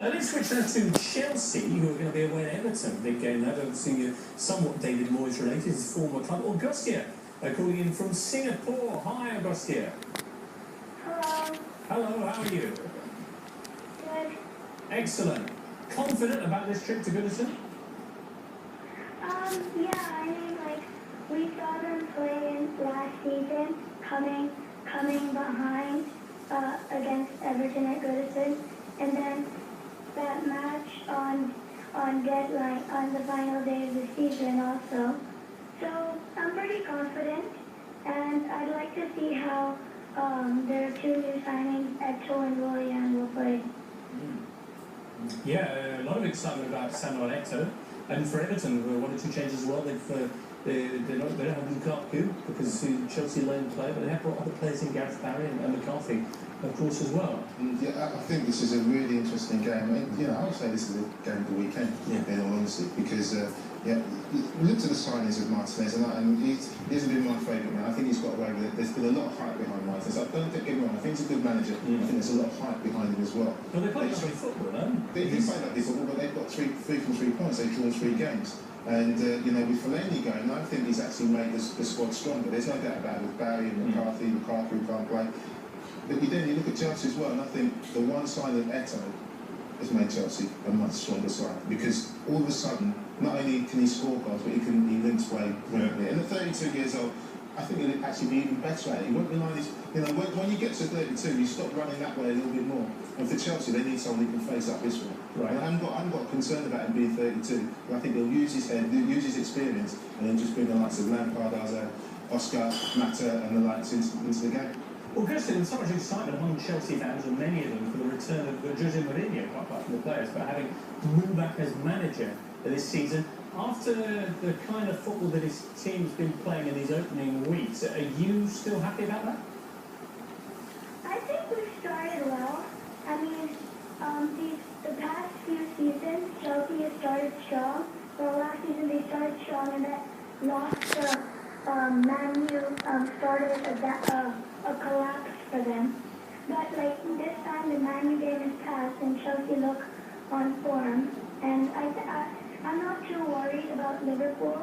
Let's switch now to Chelsea, who are going to be away at Everton. Big game that. Obviously, somewhat David Moyes related, his former club. Augustia, calling in from Singapore. Hi, Augustia. Hello. Hello, how are you? Good. Excellent. Confident about this trip to Goodison? Yeah, I mean, we saw them play last season, coming behind against Everton at Goodison, and then that match on deadline on the final day of the season also. So I'm pretty confident, and I'd like to see how their two new signings, Eto and Willian, will play. Yeah, a lot of excitement about Samuel Eto. And for Everton, one or two changes as well. They don't have Lukaku because he's a Chelsea lone player, but they have brought other players in, Gareth Barry and McCarthy, of course, as well. Yeah, I think this is a really interesting game. I mean, I would say this is a game of the weekend, in all honesty, because we looked at the signings of Martinez, and he hasn't been my favourite man. I think he's got away with it. There's been a lot of hype behind Martinez. Don't get me wrong, I think he's a good manager. I think there's a lot of hype behind him as well. Well, they play lovely football, though. They do play lovely football, but they've got 3 from 3 points. They've drawn 3 games. And, with Fellaini going, I think he's actually made the squad stronger. There's no doubt about it with Barry and McCarthy. Lukaku can't play. But you look at Chelsea as well, and I think the one sign of Eto has made Chelsea a much stronger side, because all of a sudden, not only can he score goals, but he links play brilliantly. And at 32 years old, I think he'll actually be even better at it. He won't rely on his, when you get to 32, you stop running that way a little bit more. And for Chelsea, they need someone who can face up this one. Right. And I haven't got concern about him being 32. But I think he'll use his head, he'll use his experience, and then just bring the likes of Lampard, Oscar, Mata, and the likes into the game. Well, Kirsten, there's so much excitement among Chelsea fans, and many of them, for the return of Jose Mourinho, quite apart from the players, but having moved back as manager this season. After the kind of football that his team's been playing in these opening weeks, are you still happy about that? I think we've started well. I mean, the past few seasons, Chelsea has started strong. Well, last season they started strong, and that lost to Man U started a collapse for them. But this time the Man U game has passed, and Chelsea look on form. And I'm not too worried about Liverpool.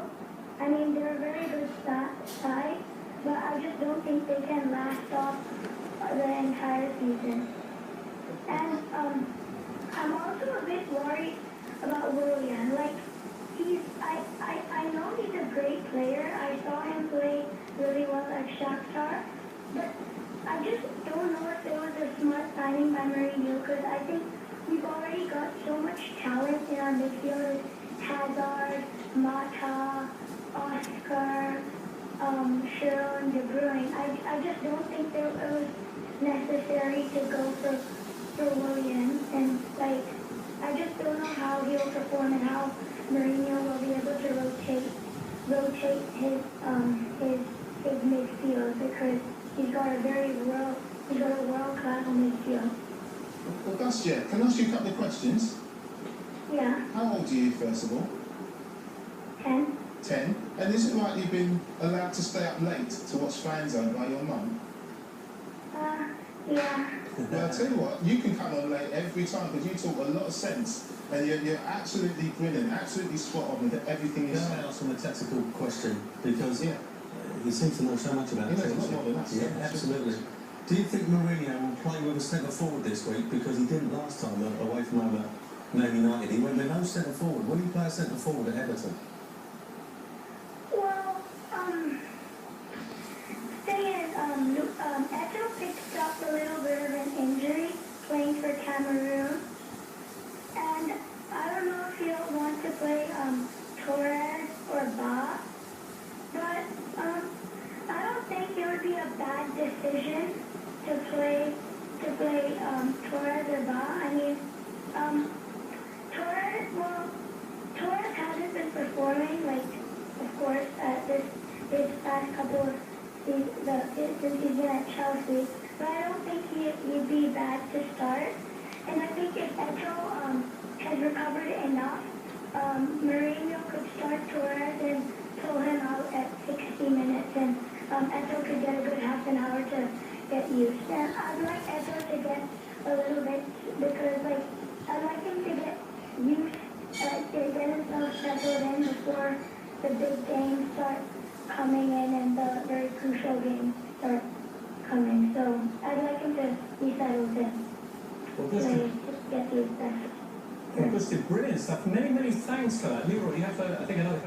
I mean, they're a very good side, but I just don't think they can last off the entire season. And I'm also a bit worried about Willian. I know he's a great player. I saw him play really well at Shakhtar, but I just don't know if it was a smart signing by Mourinho, because I think we've already got so much talent in our midfield. Hazard, Mata, Oscar, Sharon, De Bruyne. I just don't think it was necessary to go for Willian, and I just don't know how he'll perform and how Mourinho will be able to rotate his midfield, because he's got a world-class midfield. Augustia, can I ask you a couple of questions? Yeah. How old are you, first of all? 10. 10. And is it right you've been allowed to stay up late to watch Fanzone by your mum? Yeah. Well, I'll tell you what, you can come on late every time, because you talk a lot of sense, and you're absolutely brilliant, absolutely spot on with everything you say. Can I ask him a technical question? Because he seems to know so much about it. Yeah, absolutely. Do you think Mourinho will play with a centre forward this week? Because he didn't last time away from home at Man United. He went with no centre forward. Will he play a centre forward at Everton? Well, thing is, Eto picked up a little bit of an injury playing for Cameroon, and I don't know if he'll want to play Torres or Ba, but I don't think it would be a bad decision to play Torres or Ba. I mean, Torres hasn't been performing, of course, this past couple of since he's been at Chelsea, but I don't think he'd be bad to start. And I think if Eto has recovered enough, Mourinho could start Torres and pull him out at 60 minutes, and Eto could get a good half an hour to get used. And I'd like Eto to get a little bit, because I'd like him the big games start coming in and the very crucial games start coming. So I'd like him to be settled in. Augustia, Just get these best. Augustia, brilliant stuff. Many, many thanks for that. Leroy, you have, I think, another